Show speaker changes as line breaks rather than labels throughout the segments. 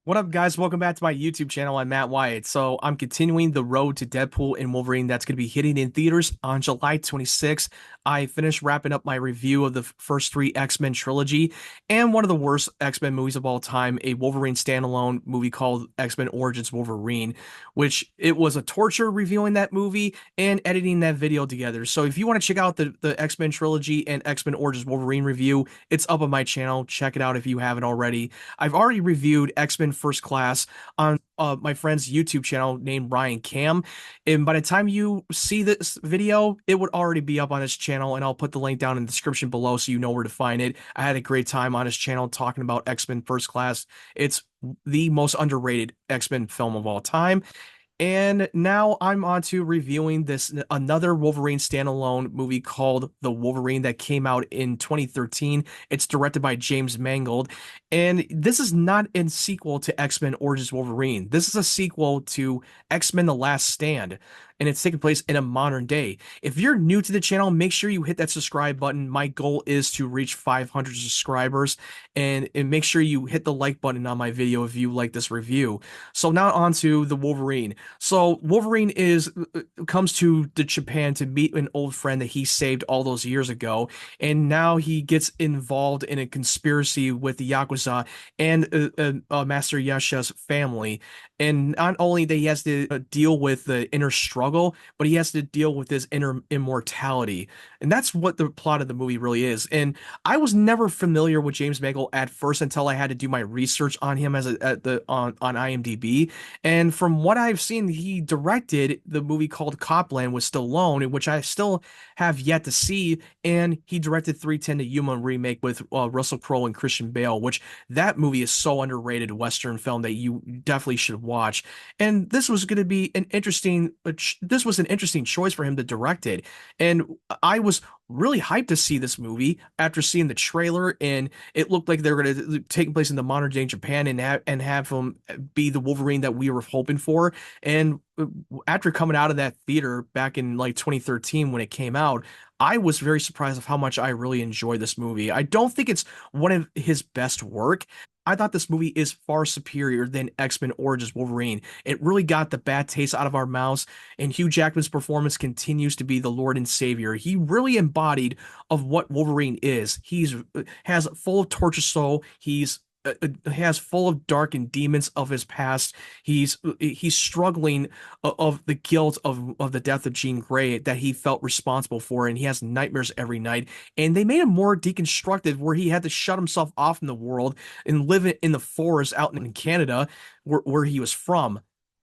What up, guys? Welcome back to my YouTube channel. I'm Matt Wyatt. So I'm continuing the road to Deadpool and Wolverine that's going to be hitting in theaters on July 26th. I finished wrapping up my review of the first three X-Men trilogy and one of the worst X-Men movies of all time, a Wolverine standalone movie called X-Men Origins Wolverine, which it was a torture reviewing that movie and editing that video together. So if you want to check out the X-Men trilogy and X-Men Origins Wolverine review, it's up on my channel. Check it out if you haven't already. I've already reviewed X-Men First Class on my friend's YouTube channel named Ryan Cam. And by the time you see this video, it would already be up on his channel, and I'll put the link down in the description below so you know where to find it. I had a great time on his channel talking about X-Men First Class. It's the most underrated X-Men film of all time. And now I'm on to reviewing this another Wolverine standalone movie called The Wolverine that came out in 2013. It's directed by James Mangold, and this is not a sequel to X-Men Origins Wolverine. This is a sequel to X-Men The Last Stand, and it's taking place in a modern day. If you're new to the channel, make sure you hit that subscribe button. My goal is to reach 500 subscribers, and make sure you hit the like button on my video if you like this review. So now on to The Wolverine. So Wolverine is comes to the Japan to meet an old friend that he saved all those years ago, and now he gets involved in a conspiracy with the yakuza and Master Yasha's family. And not only that he has to deal with the inner struggle, but he has to deal with his inner immortality, and that's what the plot of the movie really is. And I was never familiar with James Mangold at first until I had to do my research on him as on IMDb. And from what I've seen, he directed the movie called Copland with Stallone, which I still have yet to see. And he directed 310 to Yuma remake with Russell Crowe and Christian Bale, which that movie is so underrated Western film that you definitely should watch. And this was going to be an interesting, this was an interesting choice for him to direct it. And I was really hyped to see this movie after seeing the trailer, and it looked like they were going to take place in the modern day Japan and have him be the Wolverine that we were hoping for. And after coming out of that theater back in like 2013 when it came out, I was very surprised of how much I really enjoyed this movie. I don't think it's one of his best work. I thought this movie is far superior than X-Men Origins Wolverine. It really got the bad taste out of our mouths, and Hugh Jackman's performance continues to be the Lord and Savior. He really embodied of what Wolverine is. He's has full of torture soul. He's has full of dark and demons of his past. He's struggling of the guilt of the death of Jean Grey that he felt responsible for, and he has nightmares every night. And they made him more deconstructed, where he had to shut himself off from the world and live in the forest out in Canada, where he was from.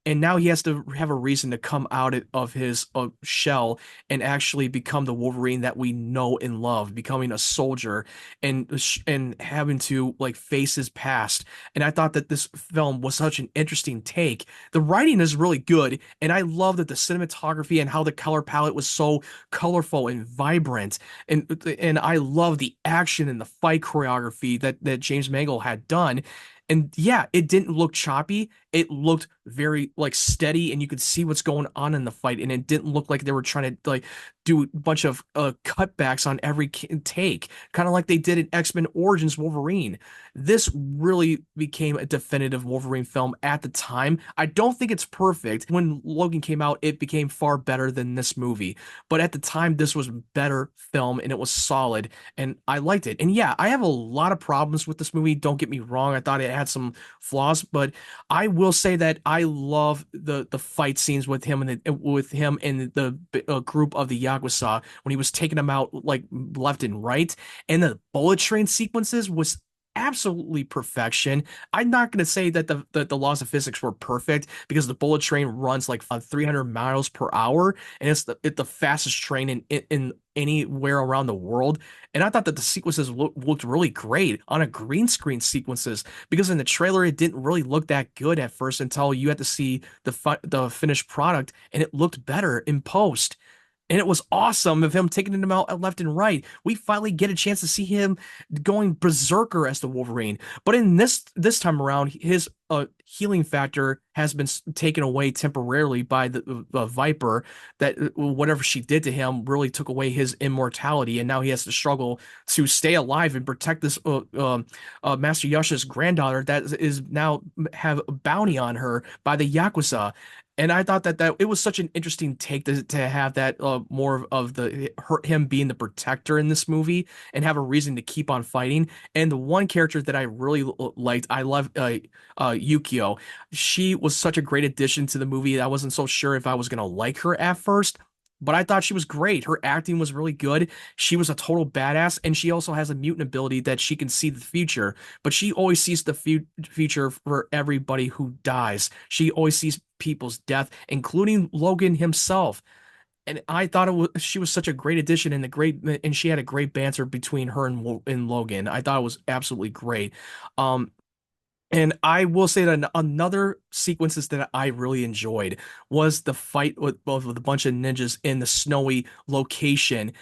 And now he has to have a reason to come out of his shell and actually become the Wolverine that we know and love, becoming a soldier and having to like face his past. And I thought that this film was such an interesting take. The writing is really good, and I love that the cinematography and how the color palette was so colorful and vibrant. And I love the action and the fight choreography that James Mangold had done. And yeah, it didn't look choppy. It looked very like steady, and you could see what's going on in the fight. And it didn't look like they were trying to like do a bunch of cutbacks on every take, kind of like they did in X-Men Origins Wolverine. This really became a definitive Wolverine film at the time. I don't think it's perfect. When Logan came out, it became far better than this movie. But at the time, this was a better film, and it was solid, and I liked it. And yeah, I have a lot of problems with this movie. Don't get me wrong. I thought it had some flaws, but I will say that I love the fight scenes with him and the group of the Yakuza when he was taking them out like left and right, and the bullet train sequences was absolutely perfection. I'm not going to say that the laws of physics were perfect, because the bullet train runs like 300 miles per hour, and it's the fastest train in anywhere around the world. And I thought that the sequences looked really great on a green screen sequences, because in the trailer it didn't really look that good at first until you had to see the finished product, and it looked better in post. And it was awesome of him taking him out left and right. We finally get a chance to see him going berserker as the Wolverine. But in this time around, his healing factor has been taken away temporarily by the Viper. That whatever she did to him really took away his immortality, and now he has to struggle to stay alive and protect this Master Yasha's granddaughter that is now have a bounty on her by the yakuza. And I thought that it was such an interesting take to have that more of the him being the protector in this movie and have a reason to keep on fighting. And the one character that I really liked, I love Yukio. She was such a great addition to the movie. I wasn't so sure if I was gonna like her at first, but I thought she was great. Her acting was really good. She was a total badass, and she also has a mutant ability that she can see the future. But she always sees the future for everybody who dies. She always sees people's death, including Logan himself. And I thought she was such a great addition and she had a great banter between her and Logan. I thought it was absolutely great. Um, and I will say that another sequences that I really enjoyed was the fight with a bunch of ninjas in the snowy location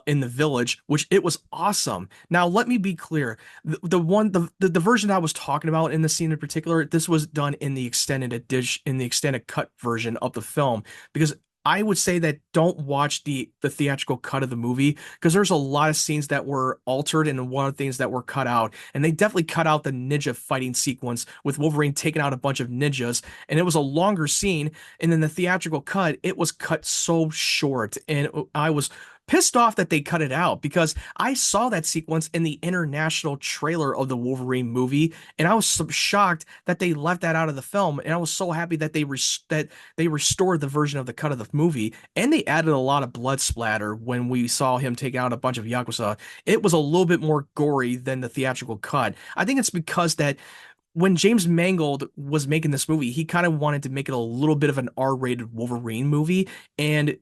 in the village, which it was awesome. Now, let me be clear. The version I was talking about in the scene in particular, this was done in the extended cut version of the film because I would say that don't watch the theatrical cut of the movie because there's a lot of scenes that were altered and a lot of things that were cut out. And they definitely cut out the ninja fighting sequence with Wolverine taking out a bunch of ninjas. And it was a longer scene. And then the theatrical cut, it was cut so short. And I was pissed off that they cut it out because I saw that sequence in the international trailer of the Wolverine movie, and I was so shocked that they left that out of the film. And I was so happy that they restored the version of the cut of the movie, and they added a lot of blood splatter when we saw him take out a bunch of yakuza. It was a little bit more gory than the theatrical cut. I think it's because that when James Mangold was making this movie, he kind of wanted to make it a little bit of an R-rated Wolverine movie, and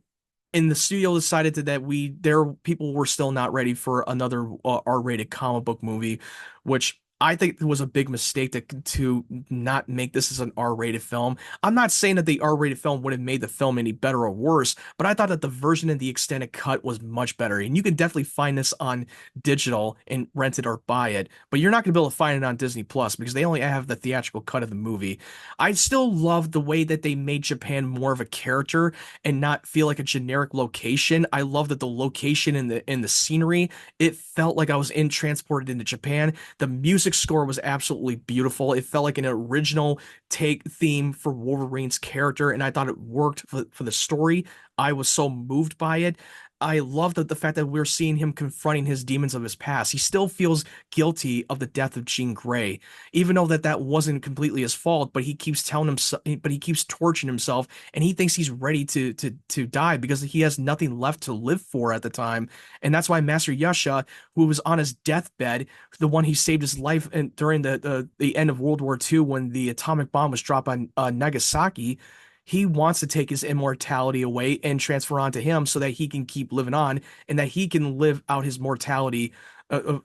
the studio decided that their people were still not ready for another R-rated comic book movie, which I think was a big mistake to not make this as an R-rated film. I'm not saying that the R-rated film would have made the film any better or worse, but I thought that the version in the extended cut was much better. And you can definitely find this on digital and rent it or buy it, but you're not going to be able to find it on Disney Plus because they only have the theatrical cut of the movie. I still love the way that they made Japan more of a character and not feel like a generic location. I love that the location and the scenery, it felt like I was transported into Japan. The music score was absolutely beautiful. It felt like an original take theme for Wolverine's character, and I thought it worked for the story. I was so moved by it. I love the fact that we're seeing him confronting his demons of his past. He still feels guilty of the death of Jean Grey, even though that wasn't completely his fault. But he keeps telling himself, but he keeps torturing himself, and he thinks he's ready to die because he has nothing left to live for at the time. And that's why Master Yasha, who was on his deathbed, the one he saved his life during the end of World War II when the atomic bomb was dropped on Nagasaki, he wants to take his immortality away and transfer onto him so that he can keep living on and that he can live out his mortality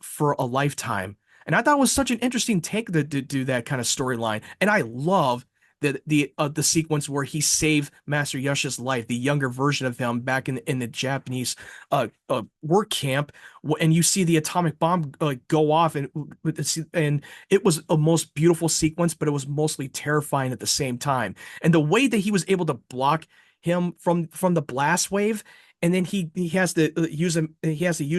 for a lifetime. And I thought it was such an interesting take to do that kind of storyline. And I love the sequence where he saved Master Yasha's life, the younger version of him back in the Japanese work camp, and you see the atomic bomb go off, and it was a most beautiful sequence, but it was mostly terrifying at the same time. And the way that he was able to block him from the blast wave, and then he has to use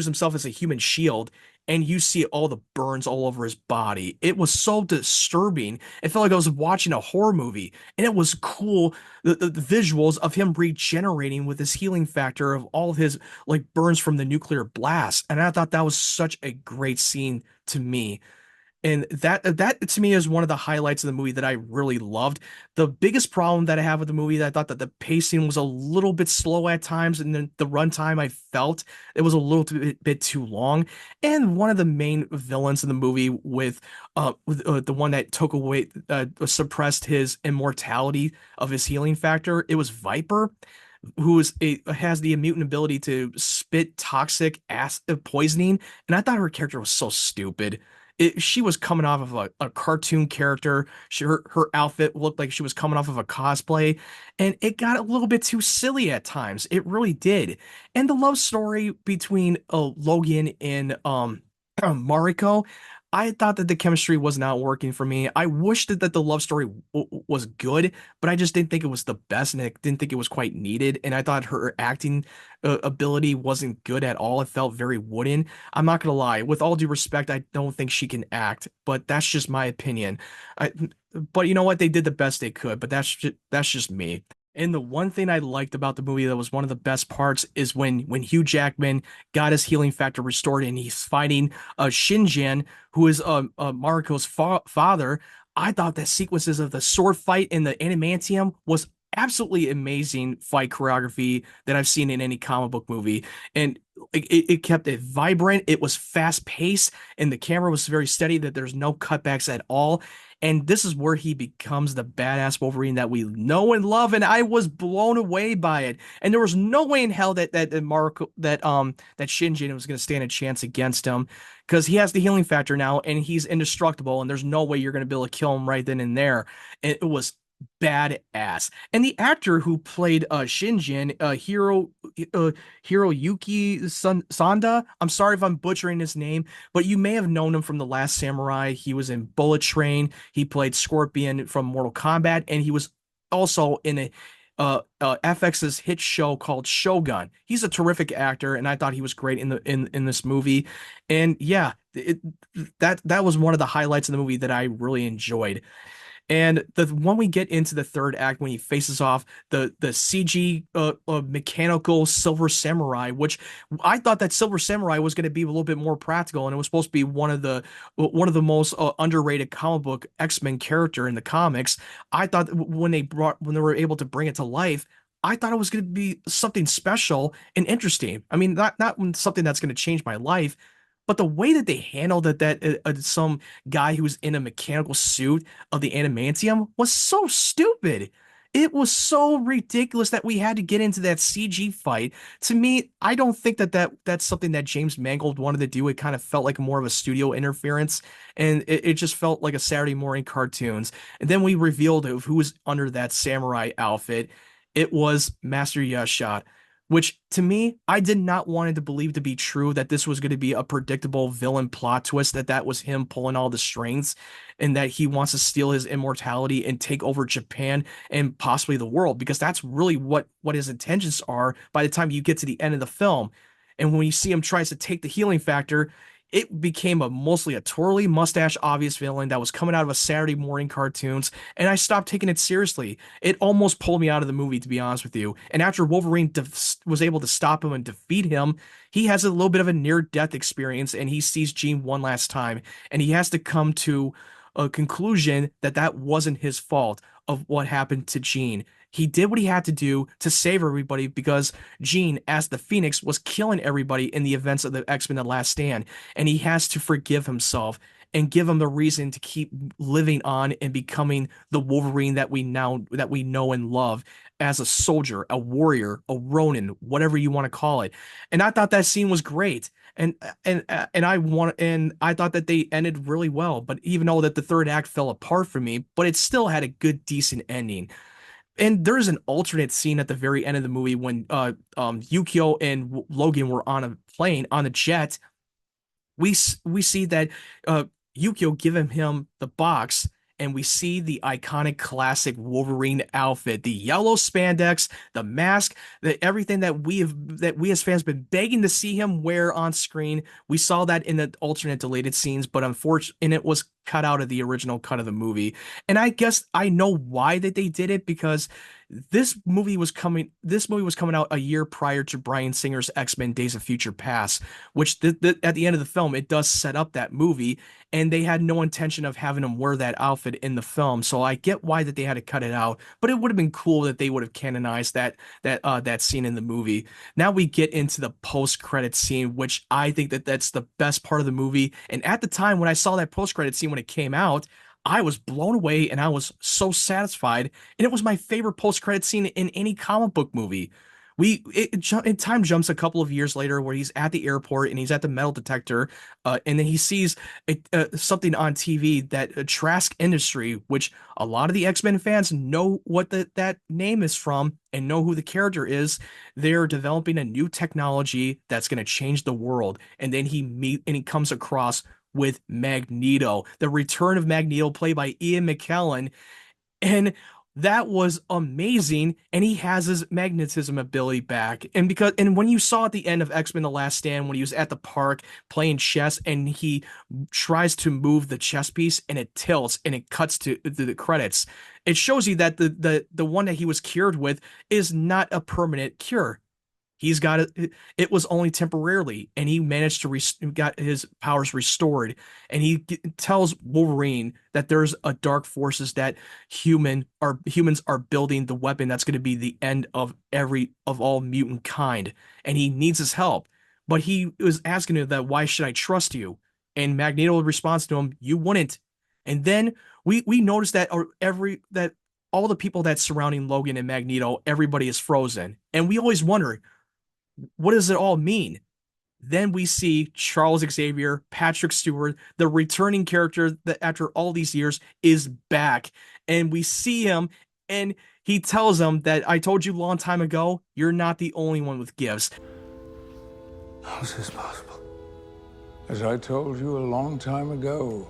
himself as a human shield, and you see all the burns all over his body. It was so disturbing. It felt like I was watching a horror movie, and it was cool. The visuals of him regenerating with his healing factor of all of his like burns from the nuclear blast, and I thought that was such a great scene to me. And that to me is one of the highlights of the movie that I really loved. The biggest problem that I have with the movie that I thought that the pacing was a little bit slow at times, and then the runtime I felt it was a little bit too long. And one of the main villains in the movie with the one that took away suppressed his immortality of his healing factor, it was Viper, has the mutant ability to spit toxic acid poisoning, and I thought her character was so stupid. she was coming off of a cartoon character. Her outfit looked like she was coming off of a cosplay, and it got a little bit too silly at times. It really did. And the love story between Logan and Mariko, I thought that the chemistry was not working for me. I wished that the love story was good, but I just didn't think it was the best, and I didn't think it was quite needed. And I thought her acting ability wasn't good at all. It felt very wooden. I'm not gonna lie. With all due respect, I don't think she can act, but that's just my opinion. I, but you know what? They did the best they could, but that's just me. And the one thing I liked about the movie that was one of the best parts is when Hugh Jackman got his healing factor restored and he's fighting Shinjan, who is Mariko's father. I thought that sequences of the sword fight in the animantium was absolutely amazing fight choreography that I've seen in any comic book movie. And it kept it vibrant. It was fast paced, and the camera was very steady. That there's no cutbacks at all. And this is where he becomes the badass Wolverine that we know and love. And I was blown away by it. And there was no way in hell that Marco that Shinjin was going to stand a chance against him, because he has the healing factor now and he's indestructible. And there's no way you're going to be able to kill him right then and there. It was badass. And the actor who played Shinjin, Hiroyuki Sanda, I'm sorry if I'm butchering his name, but you may have known him from The Last Samurai. He was in Bullet Train. He played Scorpion from Mortal Kombat, and he was also in a FX's hit show called Shogun. He's a terrific actor, and I thought he was great in this movie. And yeah, that was one of the highlights of the movie that I really enjoyed. And when we get into the third act, when he faces off the CG mechanical Silver Samurai, which I thought that Silver Samurai was going to be a little bit more practical, and it was supposed to be one of the most underrated comic book X-Men character in the comics. I thought when they were able to bring it to life, I thought it was going to be something special and interesting. I mean, not something that's going to change my life, but the way that they handled it, that some guy who was in a mechanical suit of the adamantium was so stupid. It was so ridiculous that we had to get into that CG fight. To me, I don't think that's something that James Mangold wanted to do. It kind of felt like more of a studio interference, and it just felt like a Saturday morning cartoons. And then we revealed who was under that samurai outfit. It was Master Yashad, which to me, I did not want it to believe to be true, that this was going to be a predictable villain plot twist, that was him pulling all the strings, and that he wants to steal his immortality and take over Japan and possibly the world, because that's really what his intentions are by the time you get to the end of the film. And when you see him tries to take the healing factor, it became mostly a twirly mustache obvious villain that was coming out of a Saturday morning cartoons, and I stopped taking it seriously. It almost pulled me out of the movie, to be honest with you. And after Wolverine was able to stop him and defeat him, he has a little bit of a near-death experience, and he sees Jean one last time, and he has to come to a conclusion that that wasn't his fault of what happened to Jean. He did what he had to do to save everybody, because Jean, as the Phoenix, was killing everybody in the events of the X-Men: The Last Stand, and he has to forgive himself and give him the reason to keep living on and becoming the Wolverine that we know and love as a soldier, a warrior, a Ronin, whatever you want to call it. And I thought that scene was great. And I thought that they ended really well, but even though that the third act fell apart for me, but it still had a good, decent ending. And there's an alternate scene at the very end of the movie when Yukio and Logan were on a plane on a jet. We see that Yukio giving him the box, and we see the iconic classic Wolverine outfit, the yellow spandex, the mask, everything that we as fans been begging to see him wear on screen. We saw that in the alternate deleted scenes, but unfortunately, it was cut out of the original cut of the movie. And I guess I know why that they did it, because this movie was coming out a year prior to Bryan Singer's X-Men Days of Future Past, which at the end of the film, it does set up that movie, and they had no intention of having him wear that outfit in the film. So I get why that they had to cut it out, but it would have been cool that they would have canonized that scene in the movie. Now we get into the post-credit scene, which I think that's the best part of the movie. And at the time when I saw that post-credit scene when it came out, I was blown away and I was so satisfied. And it was my favorite post-credit scene in any comic book movie. time jumps a couple of years later where he's at the airport and he's at the metal detector, and then he sees something on TV that Trask Industry, which a lot of the X-Men fans know what that name is from and know who the character is. They're developing a new technology that's going to change the world, and then he comes across with Magneto, the return of Magneto, played by Ian McKellen, and that was amazing. And he has his magnetism ability back. And when you saw at the end of X-Men The Last Stand, when he was at the park playing chess and he tries to move the chess piece and it tilts and it cuts to the credits, it shows you that the one that he was cured with is not a permanent cure. He's got it. It was only temporarily, and he managed to got his powers restored. And tells Wolverine that there's a dark forces that humans are building the weapon that's going to be the end of all mutant kind, and he needs his help. But he was asking him that, why should I trust you? And Magneto responds to him, you wouldn't. And then we noticed that that all the people that's surrounding Logan and Magneto, everybody is frozen, and we always wonder, what does it all mean? Then we see Charles Xavier, Patrick Stewart, the returning character that after all these years is back. And we see him and he tells them that I told you a long time ago, you're not the only one with gifts.
How is this possible? As I told you a long time ago,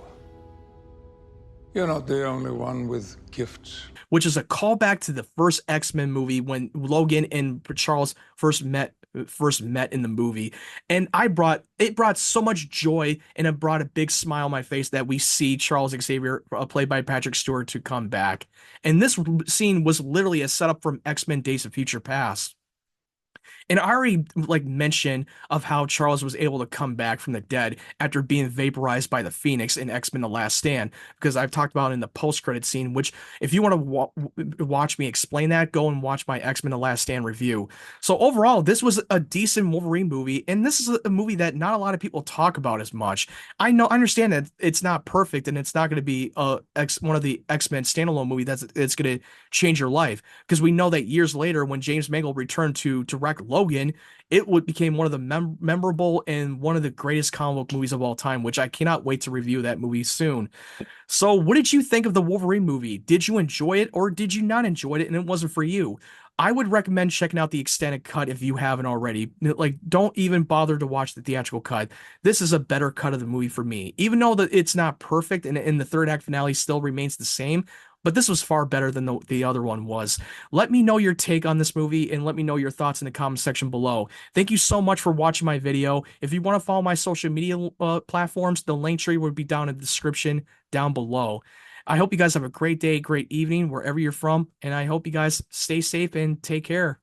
you're not the only one with gifts.
Which is a callback to the first X-Men movie when Logan and Charles first met in the movie. And it brought so much joy and it brought a big smile on my face that we see Charles Xavier, played by Patrick Stewart, to come back. And this scene was literally a setup from X-Men Days of Future Past. And I already mentioned of how Charles was able to come back from the dead after being vaporized by the Phoenix in X-Men The Last Stand, because I've talked about in the post-credit scene, which if you want to watch me explain that, go and watch my X-Men The Last Stand review. So overall, this was a decent Wolverine movie, and this is a movie that not a lot of people talk about as much. I understand that it's not perfect and it's not going to be one of the X-Men standalone movie it's going to change your life, because we know that years later when James Mangold returned to direct Logan, became one of the memorable and one of the greatest comic book movies of all time, which I cannot wait to review that movie soon. So what did you think of the Wolverine movie? Did you enjoy it or did you not enjoy it and it wasn't for you? I would recommend checking out the extended cut if you haven't already. Don't even bother to watch the theatrical cut. This is a better cut of the movie for me. Even though it's not perfect and the third act finale still remains the same, but this was far better than the other one was. Let me know your take on this movie and let me know your thoughts in the comment section below. Thank you so much for watching my video. If you want to follow my social media platforms, the link tree will be down in the description down below. I hope you guys have a great day, great evening, wherever you're from, and I hope you guys stay safe and take care.